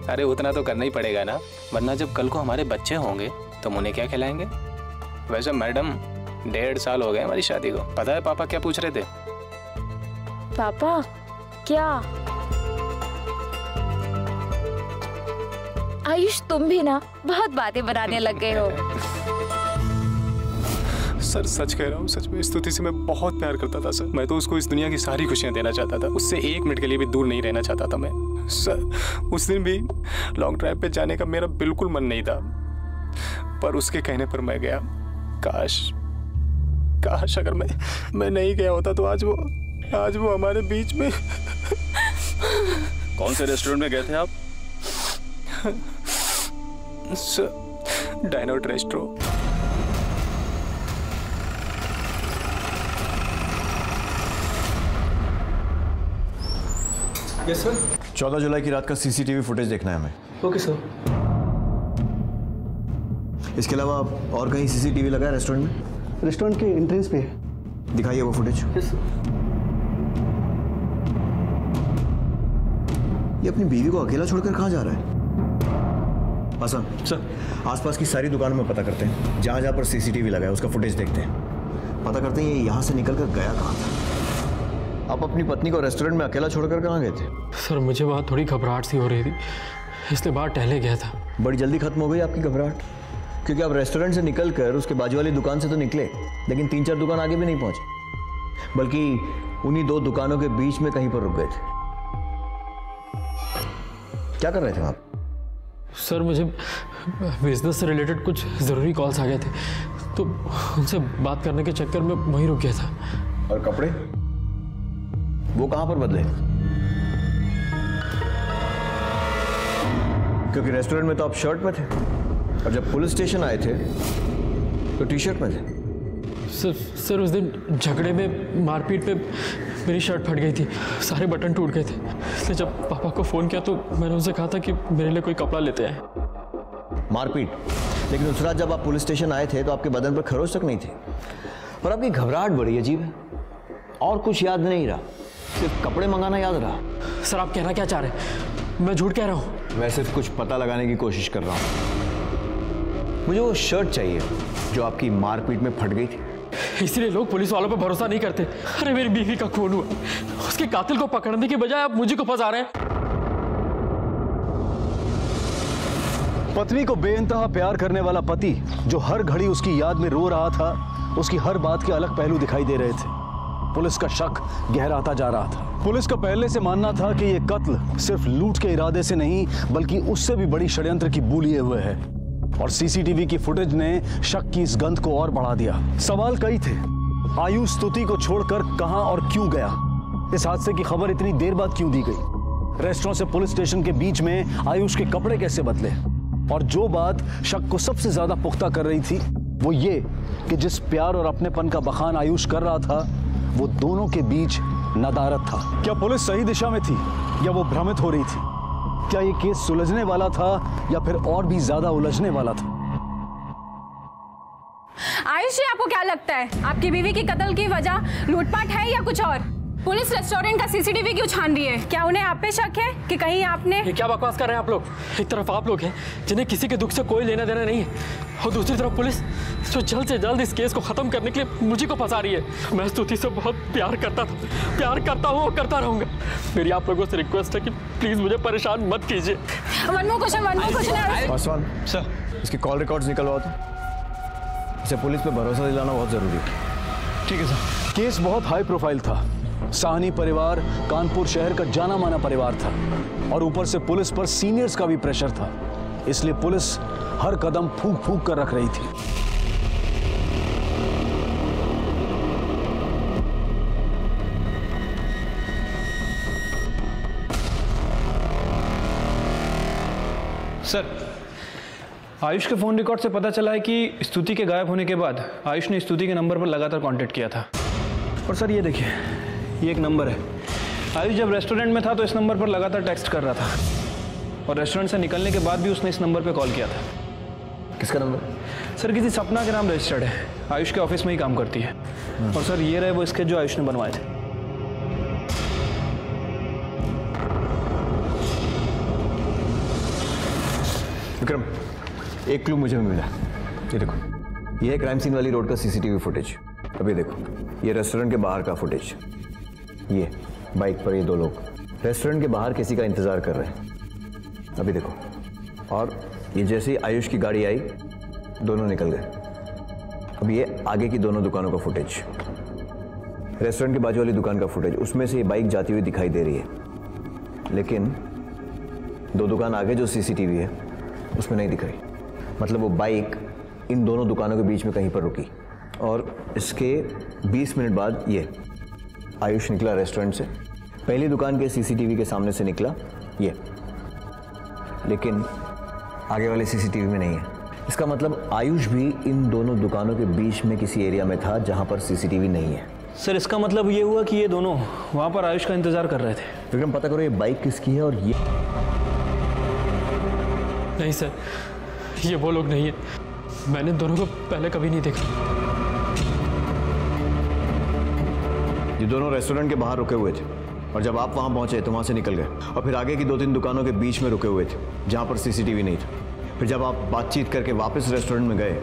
अरे उतना तो करना ही पड़ेगा ना, वरना जब कल को हमारे बच्चे होंगे तो उन्हें क्या खिलाएंगे? वैसे मैडम 1.5 साल हो गए हमारी शादी को। पता है पापा क्या पूछ रहे थे? पापा क्या? आयुष तुम भी ना बहुत बातें बनाने लग गए हो। सर सच कह रहा हूँ, सच में स्तुति से मैं बहुत प्यार करता था सर। मैं तो उसको इस दुनिया की सारी खुशियाँ देना चाहता था, उससे 1 मिनट के लिए भी दूर नहीं रहना चाहता था मैं। सर उस दिन भी लॉन्ग ड्राइव पे जाने का मेरा बिल्कुल मन नहीं था, पर उसके कहने पर मैं गया। काश अगर मैं नहीं गया होता तो आज वो हमारे बीच में। कौन से रेस्टोरेंट में गए थे आप? सर डाइनोट रेस्ट्रो। Yes sir. 14 जुलाई की रात का CCTV फुटेज देखना है हमें। Okay sir. इसके अलावा और कहीं CCTV लगा है रेस्टोरेंट में? रेस्टोरेंट के एंट्रेंस पे है। दिखाइए वो फुटेज। Yes sir. ये अपनी बीवी को अकेला छोड़कर कहाँ जा रहा है? हसन सर, आसपास की सारी दुकानों में पता करते हैं, जहाँ जहाँ पर CCTV लगा है उसका फुटेज देखते हैं, पता करते हैं ये यहाँ से निकल कर गया कहाँ था। आप अपनी पत्नी को रेस्टोरेंट में अकेला छोड़कर कहाँ गए थे? सर मुझे वहाँ थोड़ी घबराहट सी हो रही थी, इसलिए बाहर टहले गया था। बड़ी जल्दी खत्म हो गई आपकी घबराहट, क्योंकि आप रेस्टोरेंट से निकलकर उसके बाजू वाली दुकान से तो निकले, लेकिन 3-4 दुकान आगे भी नहीं पहुंचे, बल्कि उन्हीं 2 दुकानों के बीच में कहीं पर रुक गए थे। क्या कर रहे थे आप? सर मुझे बिजनेस से रिलेटेड कुछ ज़रूरी कॉल्स आ गए थे, तो उनसे बात करने के चक्कर में वहीं रुक गया था। और कपड़े वो कहाँ पर बदले? क्योंकि रेस्टोरेंट में तो आप शर्ट में थे और जब पुलिस स्टेशन आए थे तो टी-शर्ट में थे। सर उस दिन झगड़े में मारपीट पे मेरी शर्ट फट गई थी, सारे बटन टूट गए थे, इसलिए जब पापा को फ़ोन किया तो मैंने उनसे कहा था कि मेरे लिए कोई कपड़ा लेते आए। मारपीट? लेकिन उस रात जब आप पुलिस स्टेशन आए थे तो आपके बदन पर खरोच तक नहीं थे, पर आपकी घबराहट बड़ी अजीब है, और कुछ याद नहीं रहा, सिर्फ कपड़े मंगाना याद रहा। सर आप कहना क्या चाह रहे हैं? मैं झूठ कह रहा हूँ? मैं सिर्फ कुछ पता लगाने की कोशिश कर रहा हूँ। मुझे वो शर्ट चाहिए जो आपकी मारपीट में फट गई थी। इसलिए लोग पुलिस वालों पर भरोसा नहीं करते। अरे मेरी बीवी का खून हुआ, उसके कातिल को पकड़ने की बजाय आप मुझे को फंसा रहे हैं। पत्नी को बेइंतहा प्यार करने वाला पति जो हर घड़ी उसकी याद में रो रहा था, उसकी हर बात के अलग पहलू दिखाई दे रहे थे। पुलिस का शक गहराता जा रहा था। पुलिस का पहले से मानना था कि यह कत्ल सिर्फ लूट के इरादे से नहीं बल्कि उससे भी बड़ी षड्यंत्र की बू लिए हुए है, और सीसीटीवी की फुटेज ने शक की इस गंध को और बढ़ा दिया। सवाल कई थे। आयुष स्तुति को छोड़कर कहां और क्यों गया? इस हादसे की खबर इतनी देर बाद क्यों दी गई? रेस्टोरेंट से पुलिस स्टेशन के बीच में आयुष के कपड़े कैसे बदले? और जो बात शक को सबसे ज्यादा पुख्ता कर रही थी वो ये कि जिस प्यार और अपनेपन का बखान आयुष कर रहा था वो दोनों के बीच नदारत था। क्या पुलिस सही दिशा में थी या वो भ्रमित हो रही थी? क्या ये केस सुलझने वाला था या फिर और भी ज्यादा उलझने वाला था? आयुष जी, आपको क्या लगता है आपकी बीवी की कत्ल की वजह लूटपाट है या कुछ और? पुलिस रेस्टोरेंट का सीसीटीवी क्यों छान रही है? क्या उन्हें आप पे शक है कि कहीं आपने? ये क्या बकवास कर रहे हैं आप लोग? एक तरफ आप लोग हैं जिन्हें किसी के दुख से कोई लेना देना नहीं है, और दूसरी तरफ पुलिस जो जल्द से जल्द इस केस को खत्म करने के लिए मुझे को फंसा रही है। मैं स्तुति से बहुत प्यार करता था, प्यार करता हूँ और करता रहूंगा। मेरी आप लोगों से रिक्वेस्ट है कि प्लीज मुझे परेशान मत कीजिए। One more question. Paswan sir, इसकी कॉल रिकॉर्ड्स निकलवा दो। इसे पुलिस पे भरोसा दिलाना बहुत जरूरी है। ठीक है सर। केस बहुत हाई प्रोफाइल था। साहनी परिवार कानपुर शहर का जाना माना परिवार था, और ऊपर से पुलिस पर सीनियर्स का भी प्रेशर था, इसलिए पुलिस हर कदम फूंक फूंक कर रख रही थी। सर, आयुष के फोन रिकॉर्ड से पता चला है कि स्तुति के गायब होने के बाद आयुष ने स्तुति के नंबर पर लगातार कांटेक्ट किया था। और सर ये देखिए, ये एक नंबर है। आयुष जब रेस्टोरेंट में था तो इस नंबर पर लगातार टेक्स्ट कर रहा था, और रेस्टोरेंट से निकलने के बाद भी उसने इस नंबर पर कॉल किया था। किसका नंबर? सर किसी सपना के नाम रजिस्टर्ड है, आयुष के ऑफिस में ही काम करती है। और सर ये रहे वो स्केच जो आयुष ने बनवाए थे। विक्रम, एक क्लू मुझे भी मिला। ये देखो, ये है क्राइम सीन वाली रोड का सीसीटीवी फुटेज। अभी देखो, ये रेस्टोरेंट के बाहर का फुटेज। ये बाइक पर ये दो लोग रेस्टोरेंट के बाहर किसी का इंतजार कर रहे हैं। अभी देखो, और ये जैसे ही आयुष की गाड़ी आई दोनों निकल गए। अब ये आगे की दोनों दुकानों का फुटेज, रेस्टोरेंट के बाजू वाली दुकान का फुटेज, उसमें से ये बाइक जाती हुई दिखाई दे रही है, लेकिन दो दुकान आगे जो सीसीटीवी है उसमें नहीं दिख रही। मतलब वो बाइक इन दोनों दुकानों के बीच में कहीं पर रुकी, और इसके 20 मिनट बाद ये आयुष निकला रेस्टोरेंट से। पहली दुकान के सीसीटीवी के सामने से निकला ये, लेकिन आगे वाले सीसीटीवी में नहीं है। इसका मतलब आयुष भी इन दोनों दुकानों के बीच में किसी एरिया में था जहां पर सीसीटीवी नहीं है। सर इसका मतलब ये हुआ कि ये दोनों वहां पर आयुष का इंतजार कर रहे थे। विक्रम, पता करो ये बाइक किसकी है। और ये नहीं सर, ये वो लोग नहीं है। मैंने दोनों को पहले कभी नहीं देखा। ये दोनों रेस्टोरेंट के बाहर रुके हुए थे, और जब आप वहां पहुंचे तो वहां से निकल गए, और फिर आगे की 2-3 दुकानों के बीच में रुके हुए थे जहां पर सीसीटीवी नहीं था। फिर जब आप बातचीत करके वापस रेस्टोरेंट में गए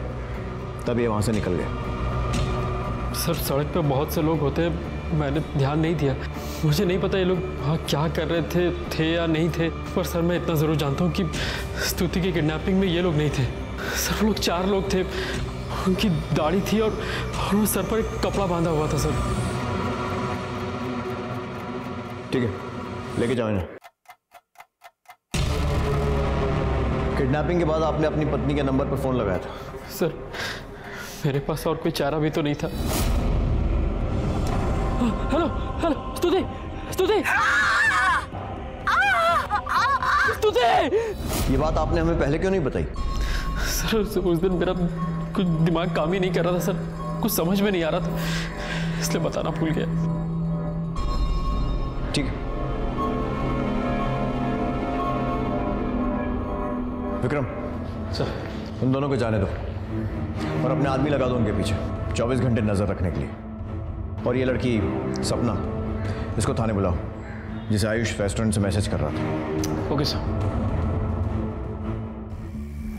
तब ये वहां से निकल गए। सर सड़क पे बहुत से लोग होते हैं, मैंने ध्यान नहीं दिया। मुझे नहीं पता ये लोग वहाँ क्या कर रहे थे या नहीं थे। पर सर मैं इतना ज़रूर जानता हूँ कि स्तुति की किडनैपिंग में ये लोग नहीं थे। सर वो लोग 4 लोग थे, उनकी दाढ़ी थी और उन सर पर एक कपड़ा बांधा हुआ था। सर ठीक है, लेके जाओ इन्हें। किडनैपिंग के बाद आपने अपनी पत्नी के नंबर पर फोन लगाया था? सर मेरे पास और कोई चारा भी तो नहीं था। हेलो हेलो, स्तुति स्तुति स्तुति! ये बात आपने हमें पहले क्यों नहीं बताई? सर उस दिन मेरा कुछ दिमाग काम ही नहीं कर रहा था सर, कुछ समझ में नहीं आ रहा था, इसलिए बताना भूल गया। ठीक है विक्रम, सर उन दोनों को जाने दो और अपने आदमी लगा दो उनके पीछे 24 घंटे नजर रखने के लिए। और ये लड़की सपना, इसको थाने बुलाओ, जिसे आयुष रेस्टोरेंट से मैसेज कर रहा था। Okay sir.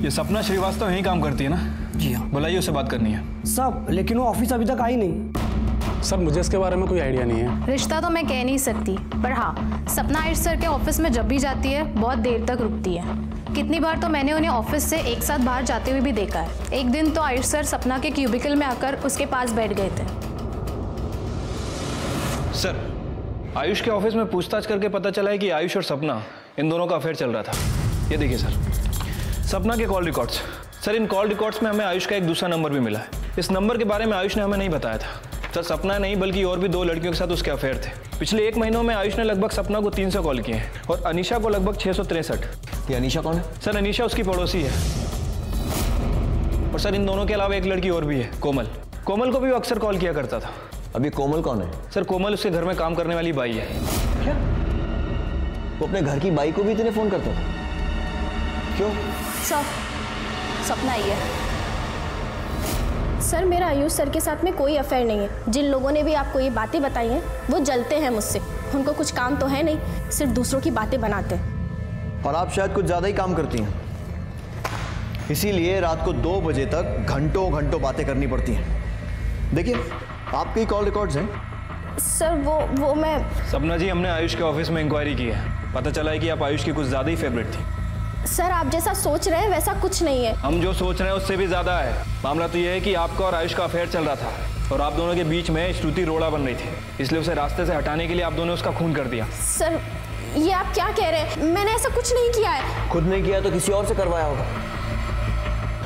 ये सपना श्रीवास्तव यहीं काम करती है ना? जी हाँ। बुलाइए, उससे बात करनी है। सब, लेकिन वो ऑफिस अभी तक आई नहीं। सर मुझे इसके बारे में कोई आइडिया नहीं है। रिश्ता तो मैं कह नहीं सकती, पर हाँ सपना आयुष सर के ऑफिस में जब भी जाती है बहुत देर तक रुकती है। कितनी बार तो मैंने उन्हें ऑफिस से एक साथ बाहर जाते हुए भी देखा है। एक दिन तो आयुष सर सपना के क्यूबिकल में आकर उसके पास बैठ गए थे। सर, आयुष के ऑफिस में पूछताछ करके पता चला है कि आयुष और सपना इन दोनों का अफेयर चल रहा था। ये देखिए सर, सपना के कॉल रिकॉर्ड्स। सर, इन कॉल रिकॉर्ड्स में हमें आयुष का एक दूसरा नंबर भी मिला है। इस नंबर के बारे में आयुष ने हमें नहीं बताया था। सर, सपना नहीं बल्कि और भी 2 लड़कियों के साथ उसके अफेयर थे। पिछले 1 महीनों में आयुष ने लगभग सपना को 300 कॉल किए हैं और अनीशा को लगभग 663। ये अनीशा कौन है? सर, अनीशा उसकी पड़ोसी है। और सर, इन दोनों के अलावा एक लड़की और भी है, कोमल। कोमल को भी वो अक्सर कॉल किया करता था। अभी कोमल कौन है? सर, कोमल उसके घर में काम करने वाली बाई है। क्या? वो अपने घर की बाई को भी इतने फोन करता था? क्यों? सर, सपना आई है। सर, मेरा आयुष सर के साथ में कोई अफेयर नहीं है। जिन लोगों ने भी आपको ये बातें बताई हैं वो जलते हैं मुझसे। उनको कुछ काम तो है नहीं, सिर्फ दूसरों की बातें बनाते हैं। और आप शायद कुछ ज़्यादा ही काम करती हैं, इसीलिए रात को 2 बजे तक घंटों घंटों बातें करनी पड़ती हैं। देखिए, आपके कॉल रिकॉर्ड्स हैं। सर, वो मैं... सपना जी, हमने आयुष के ऑफिस में इंक्वायरी की है। पता चला है कि आप आयुष की कुछ ज़्यादा ही फेवरेट थी। सर, आप जैसा सोच रहे हैं वैसा कुछ नहीं है। हम जो सोच रहे हैं उससे भी ज़्यादा है। मामला तो यह है कि आपका और आयुष का अफेयर चल रहा था और आप दोनों के बीच में श्रुति रोड़ा बन रही थी, इसलिए उसे रास्ते से हटाने के लिए आप दोनों ने उसका खून कर दिया। सर, ये आप क्या कह रहे हैं? मैंने ऐसा कुछ नहीं किया है। खुद नहीं किया तो किसी और से करवाया होगा,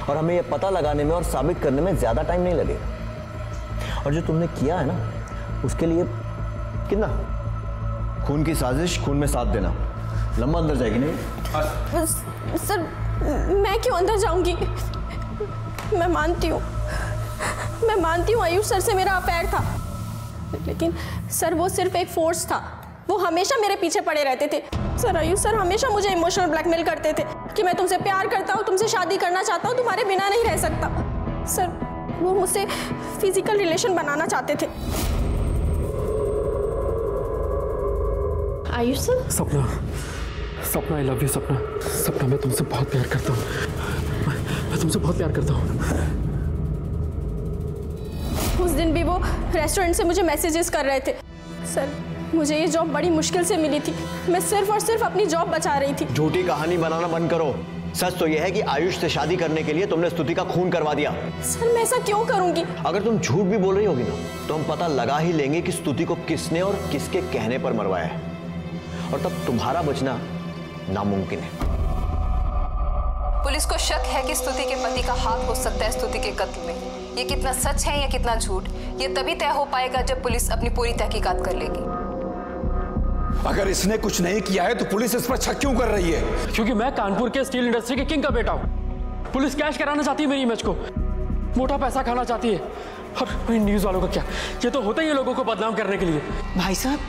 और हमें यह पता लगाने में और साबित करने में ज़्यादा टाइम नहीं लगेगा। और जो तुमने किया है ना, उसके लिए कितना? खून की साजिश, खून में साथ देना। लंबा अंदर जाएगी नहीं? सर, मैं क्यों अंदर जाऊंगी? मैं मानती हूँ आयुष सर से मेरा अफेयर था, लेकिन सर वो सिर्फ एक फोर्स था। वो हमेशा मेरे पीछे पड़े रहते थे। सर, आयुष सर हमेशा मुझे इमोशनल ब्लैकमेल करते थे कि मैं तुमसे प्यार करता हूँ, तुमसे शादी करना चाहता हूँ, तुम्हारे बिना नहीं रह सकता। सर, वो मुझसे फिजिकल रिलेशन बनाना चाहते थे। आयुष सर? सपना, आई लव यू सपना। सपना, मैं तुमसे बहुत प्यार करता हूँ। मैं तुमसे बहुत प्यार करता हूँ। उस दिन भी वो रेस्टोरेंट से मुझे मैसेजेस कर रहे थे। सर, मुझे ये जॉब बड़ी मुश्किल से मिली थी। मैं सिर्फ और सिर्फ अपनी जॉब बचा रही थी। झूठी कहानी बनाना बंद करो। सच तो यह है कि आयुष से शादी करने के लिए तुमने स्तुति का खून करवा दिया। सर, मैं ऐसा क्यों करूंगी? अगर तुम झूठ भी बोल रही होगी ना, तो हम पता लगा ही लेंगे कि स्तुति को किसने और किसके कहने पर मरवाया है, और तब तुम्हारा बचना नामुमकिन है। पुलिस को शक है कि स्तुति के पति का हाथ हो सकता है स्तुति के कत्ल में। ये कितना सच है या कितना झूठ, ये तभी तय हो पाएगा जब पुलिस अपनी पूरी तहकीकात कर लेगी। अगर इसने कुछ नहीं किया है तो पुलिस इस पर शक क्यों कर रही है? क्योंकि मैं कानपुर के स्टील इंडस्ट्री के किंग का बेटा हूँ। पुलिस कैश कराना चाहती है मेरी इमेज को, मोटा पैसा खाना चाहती है। और न्यूज वालों का क्या, ये तो होता ही है लोगों को बदनाम करने के लिए। भाई साहब,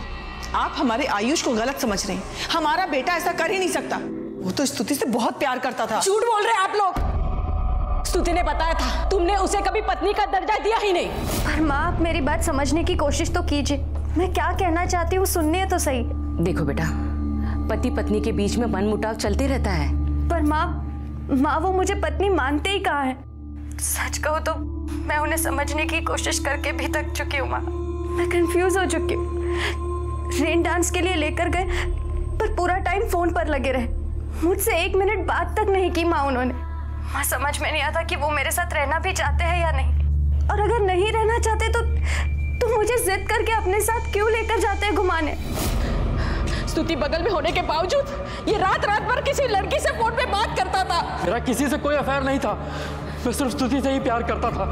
आप हमारे आयुष को गलत समझ रहे हैं। हमारा बेटा ऐसा कर ही नहीं सकता। वो तो स्तुति से बहुत प्यार करता था। झूठ बोल रहे हैं आप लोग। स्तुति ने बताया था, तुमने उसे कभी पत्नी का दर्जा दिया ही नहीं। पर माँ, आप मेरी बात समझने की कोशिश तो कीजिए। मैं क्या कहना चाहती हूँ सुनने तो सही। देखो बेटा, पति पत्नी के बीच में मनमुटाव चलते रहता है। पर माँ वो मुझे पत्नी मानते ही कहाँ है। सच कहूँ तो मैं उन्हें समझने की कोशिश करके भी थक चुकी हूँ माँ। मैं कंफ्यूज हो चुकी हूँ। रेन डांस के लिए लेकर गए, पर पूरा टाइम फोन पर लगे रहे। मुझसे 1 मिनट बात तक नहीं की माँ उन्होंने। माँ, समझ में नहीं आता कि वो मेरे साथ रहना भी चाहते हैं या नहीं, और अगर नहीं रहना चाहते तो मुझे जिद करके अपने साथ क्यों लेकर जाते हैं घुमाने। स्तुति बगल में होने के बावजूद ये रात भर किसी लड़की से फोन पे बात करता था। मेरा किसी से कोई अफेयर नहीं था, मैं सिर्फ स्तुति से ही प्यार करता था।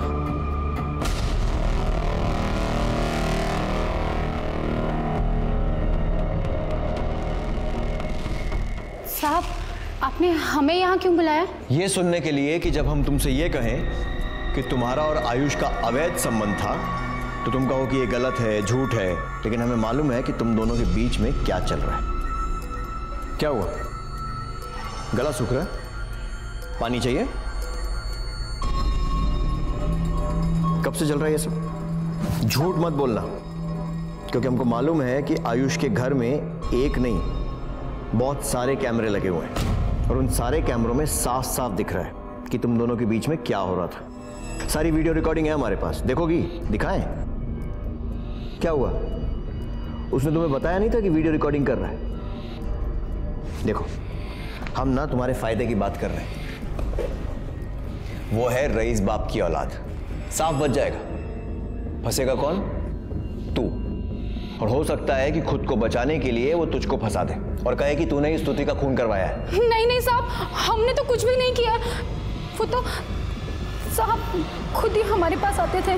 साहब, आपने हमें यहाँ क्यों बुलाया? ये सुनने के लिए कि जब हम तुमसे ये कहें कि तुम्हारा और आयुष का अवैध संबंध था, तो तुम कहो कि ये गलत है, झूठ है, लेकिन हमें मालूम है कि तुम दोनों के बीच में क्या चल रहा है। क्या हुआ? गला सूख रहा है? पानी चाहिए? कब से चल रहा है ये सब? झूठ मत बोलना, क्योंकि हमको मालूम है कि आयुष के घर में एक नहीं, बहुत सारे कैमरे लगे हुए हैं, और उन सारे कैमरों में साफ साफ दिख रहा है कि तुम दोनों के बीच में क्या हो रहा था। सारी वीडियो रिकॉर्डिंग है हमारे पास, देखोगी? दिखाएं? क्या हुआ? उसने तुम्हें बताया नहीं था कि वीडियो रिकॉर्डिंग कर रहा है? देखो, हम ना तुम्हारे फायदे की बात कर रहे हैं। वो है रईस बाप की औलाद, साफ बच जाएगा। फंसेगा कौन? तू। और हो सकता है कि खुद को बचाने के लिए वो तुझको फंसा दे और कहे कि तूने ही स्तुति का खून करवाया है। नहीं नहीं साहब, हमने तो कुछ भी नहीं किया। वो तो साहब खुद ही हमारे पास आते थे।